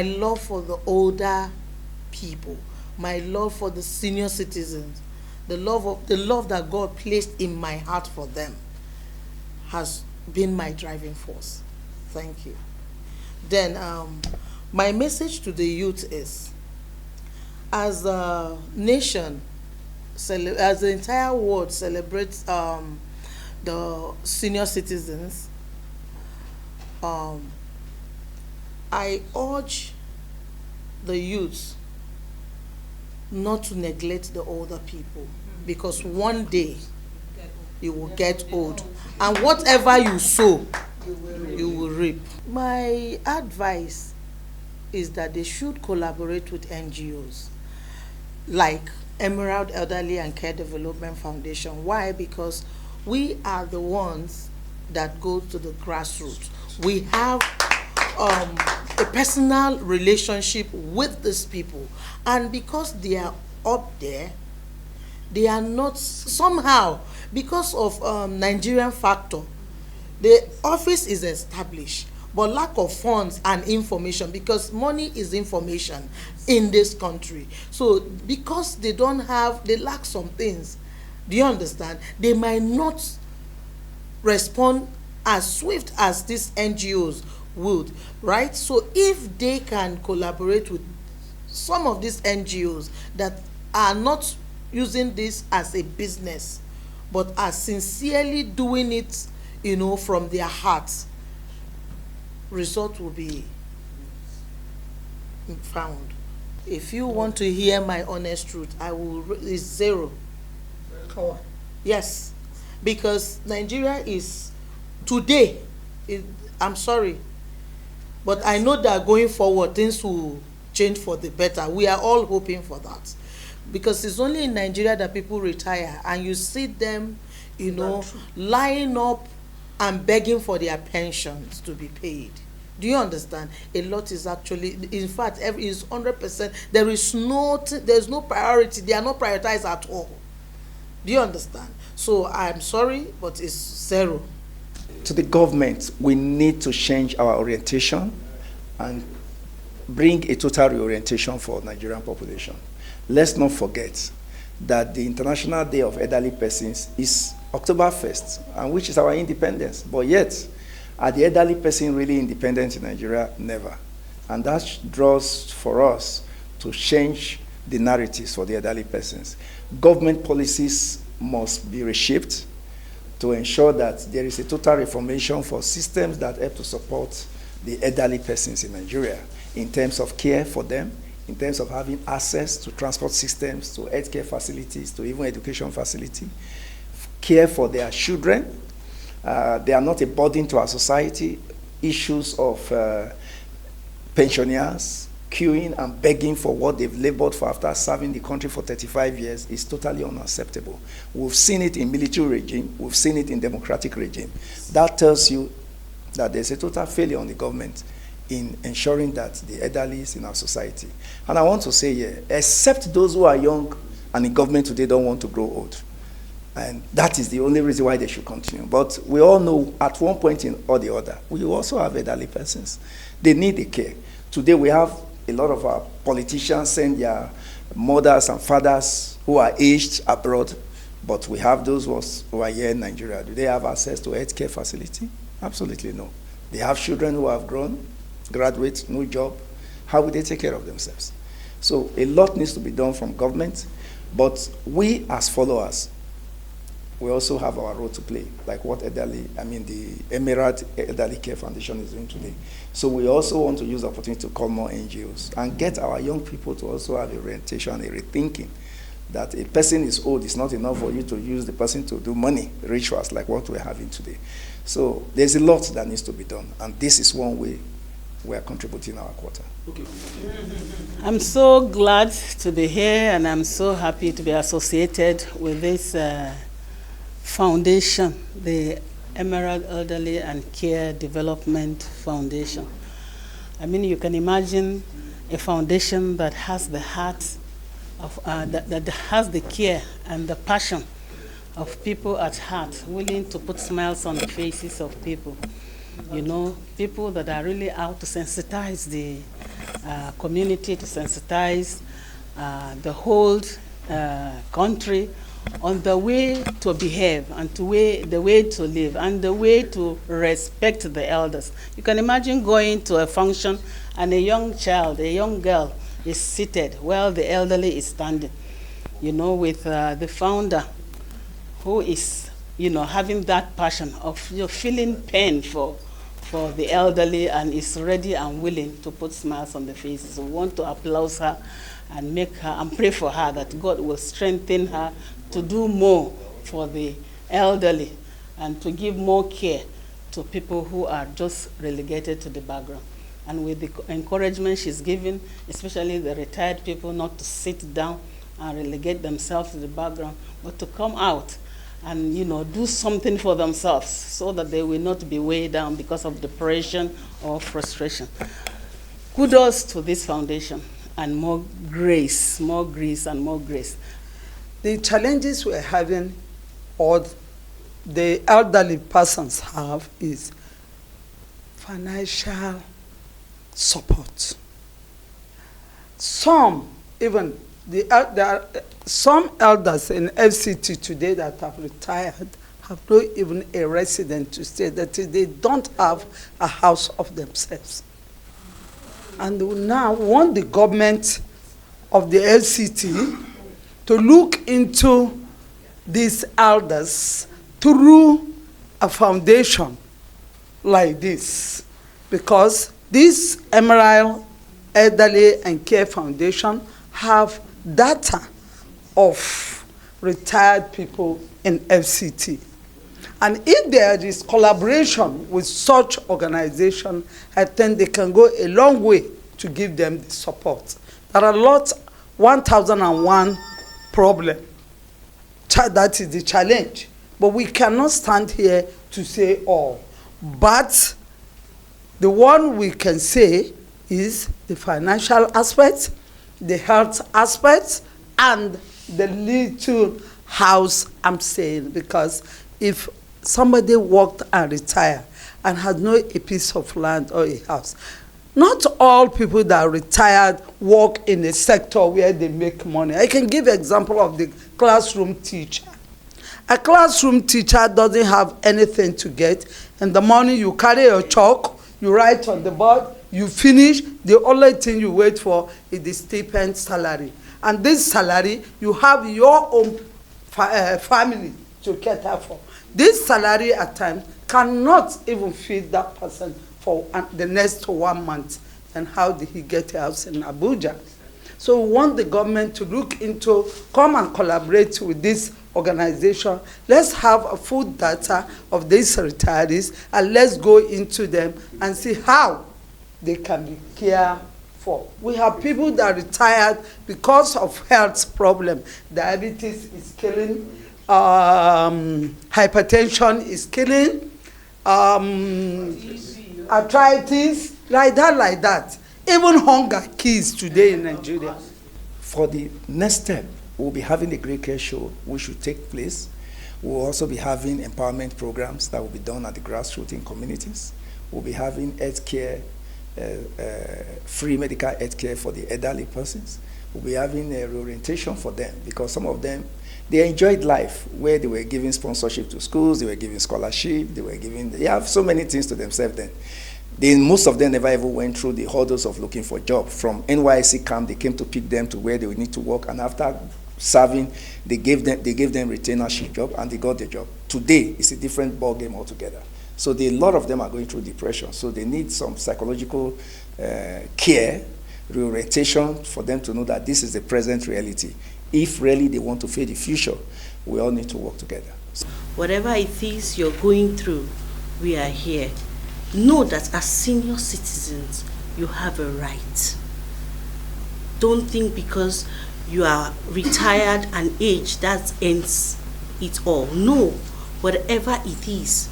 My love for the older people, my love for the senior citizens, the love that God placed in my heart for them has been my driving force. Thank you. Then my message to the youth is, as a nation, as the entire world celebrates the senior citizens, I urge the youth not to neglect the older people, because one day you will get old, and whatever you sow, you will reap. My advice is that they should collaborate with NGOs like Emerald Elderly and Care Development Foundation. Why? Because we are the ones that go to the grassroots. We have a personal relationship with these people, and because they are up there, they are not somehow, because of Nigerian factor, the office is established, but lack of funds and information, because money is information in this country. So because they lack some things, do you understand? They might not respond as swift as these NGOs would, right? So if they can collaborate with some of these NGOs that are not using this as a business, but are sincerely doing it, from their hearts, result will be found. If you want to hear my honest truth, it's zero. Yes, because Nigeria is today. I'm sorry, but I know that going forward things will change for the better. We are all hoping for that, because it's only in Nigeria that people retire and you see them, lying up and begging for their pensions to be paid. Do you understand? A lot is actually, in fact, is 100%. There's no priority. They are not prioritized at all. Do you understand? So I'm sorry, but it's zero. To the government, we need to change our orientation and bring a total reorientation for Nigerian population. Let's not forget that the International Day of Elderly Persons is October 1st, and which is our independence. But yet, are the elderly person really independent in Nigeria? Never. And that draws for us to change the narratives for the elderly persons. Government policies must be reshaped to ensure that there is a total reformation for systems that help to support the elderly persons in Nigeria in terms of care for them, in terms of having access to transport systems, to healthcare facilities, to even education facility, care for their children. They are not a burden to our society. Issues of pensioners queuing and begging for what they've labored for after serving the country for 35 years is totally unacceptable. We've seen it in military regime. We've seen it in democratic regime. That tells you that there's a total failure on the government in ensuring that the elderly is in our society. And I want to say here, except those who are young and in government today don't want to grow old. And that is the only reason why they should continue. But we all know at one point or the other, we also have elderly persons. They need the care. Today we have a lot of our politicians send their mothers and fathers who are aged abroad, but we have those who are here in Nigeria. Do they have access to health care facility? Absolutely no. They have children who have grown, graduate, no job. How will they take care of themselves? So a lot needs to be done from government, but we as followers, we also have our role to play, like what the Emerald Elderly Care Foundation is doing today. So we also want to use the opportunity to call more NGOs and get our young people to also have a orientation, a rethinking, that a person is old, it's not enough for you to use the person to do money rituals like what we're having today. So there's a lot that needs to be done, and this is one way we are contributing our quota. Okay. I'm so glad to be here, and I'm so happy to be associated with this foundation, the Emerald Elderly and Care Development Foundation. I mean, you can imagine a foundation that has the heart of, that has the care and the passion of people at heart, willing to put smiles on the faces of people. You know, people that are really out to sensitize community, to sensitize the whole country on the way to behave and the way to live and the way to respect the elders. You can imagine going to a function and a young child, a young girl is seated while the elderly is standing, with the founder who is, having that passion of feeling pain for the elderly and is ready and willing to put smiles on the faces. So we want to applaud her and make her and pray for her that God will strengthen her to do more for the elderly and to give more care to people who are just relegated to the background. And with the encouragement she's given, especially the retired people, not to sit down and relegate themselves to the background, but to come out and do something for themselves so that they will not be weighed down because of depression or frustration. Kudos to this foundation, and more grace and more grace. The challenges we're having, or the elderly persons have, is financial support. Some, even there are some elders in FCT today that have retired have not even a resident to stay, that they don't have a house of themselves. And now want the government of the FCT to look into these elders through a foundation like this, because this Emerald Elderly and Care Foundation have data of retired people in FCT. And if there is collaboration with such organization, I think they can go a long way to give them the support. There are lots, 1001 problem. That is the challenge. But we cannot stand here to say all. But the one we can say is the financial aspect, the health aspect, and the little house I'm saying. Because if somebody worked and retired and had no a piece of land or a house, not all people that are retired work in a sector where they make money. I can give an example of the classroom teacher. A classroom teacher doesn't have anything to get. In the morning, you carry your chalk, you write on the board, you finish. The only thing you wait for is the stipend salary. And this salary, you have your own family to cater for. This salary at times cannot even feed that person for the next 1 month. And how did he get a house in Abuja? So we want the government to look into, come and collaborate with this organization. Let's have a full data of these retirees, and let's go into them and see how they can be cared for. We have people that retired because of health problem. Diabetes is killing, hypertension is killing, arthritis, like that. Even hunger kills today in Nigeria. For the next step, we'll be having a great care show which should take place. We'll also be having empowerment programs that will be done at the grassroots in communities. We'll be having health care, free medical health care for the elderly persons. We'll be having a reorientation for them, because some of them, they enjoyed life where they were giving sponsorship to schools, they were giving scholarship, they have so many things to themselves then. Most of them never ever went through the hurdles of looking for a job. From NYSC camp, they came to pick them to where they would need to work, and after serving, they gave them retainership job, and they got the job. Today, it's a different ball game altogether. So a lot of them are going through depression. So they need some psychological care, reorientation, for them to know that this is the present reality. If really they want to face the future, we all need to work together. Whatever it is you're going through, we are here. Know that as senior citizens, you have a right. Don't think because you are retired and aged, that ends it all. No, whatever it is,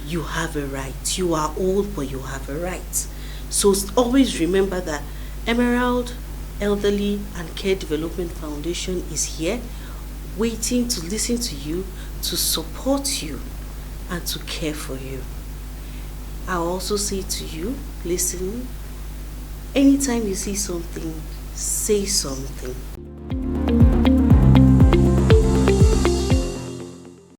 you have a right. You are old, but you have a right. So always remember that Emerald Elderly and Care Development Foundation is here, waiting to listen to you, to support you, and to care for you. I also say to you, listen, Anytime you see something, say something.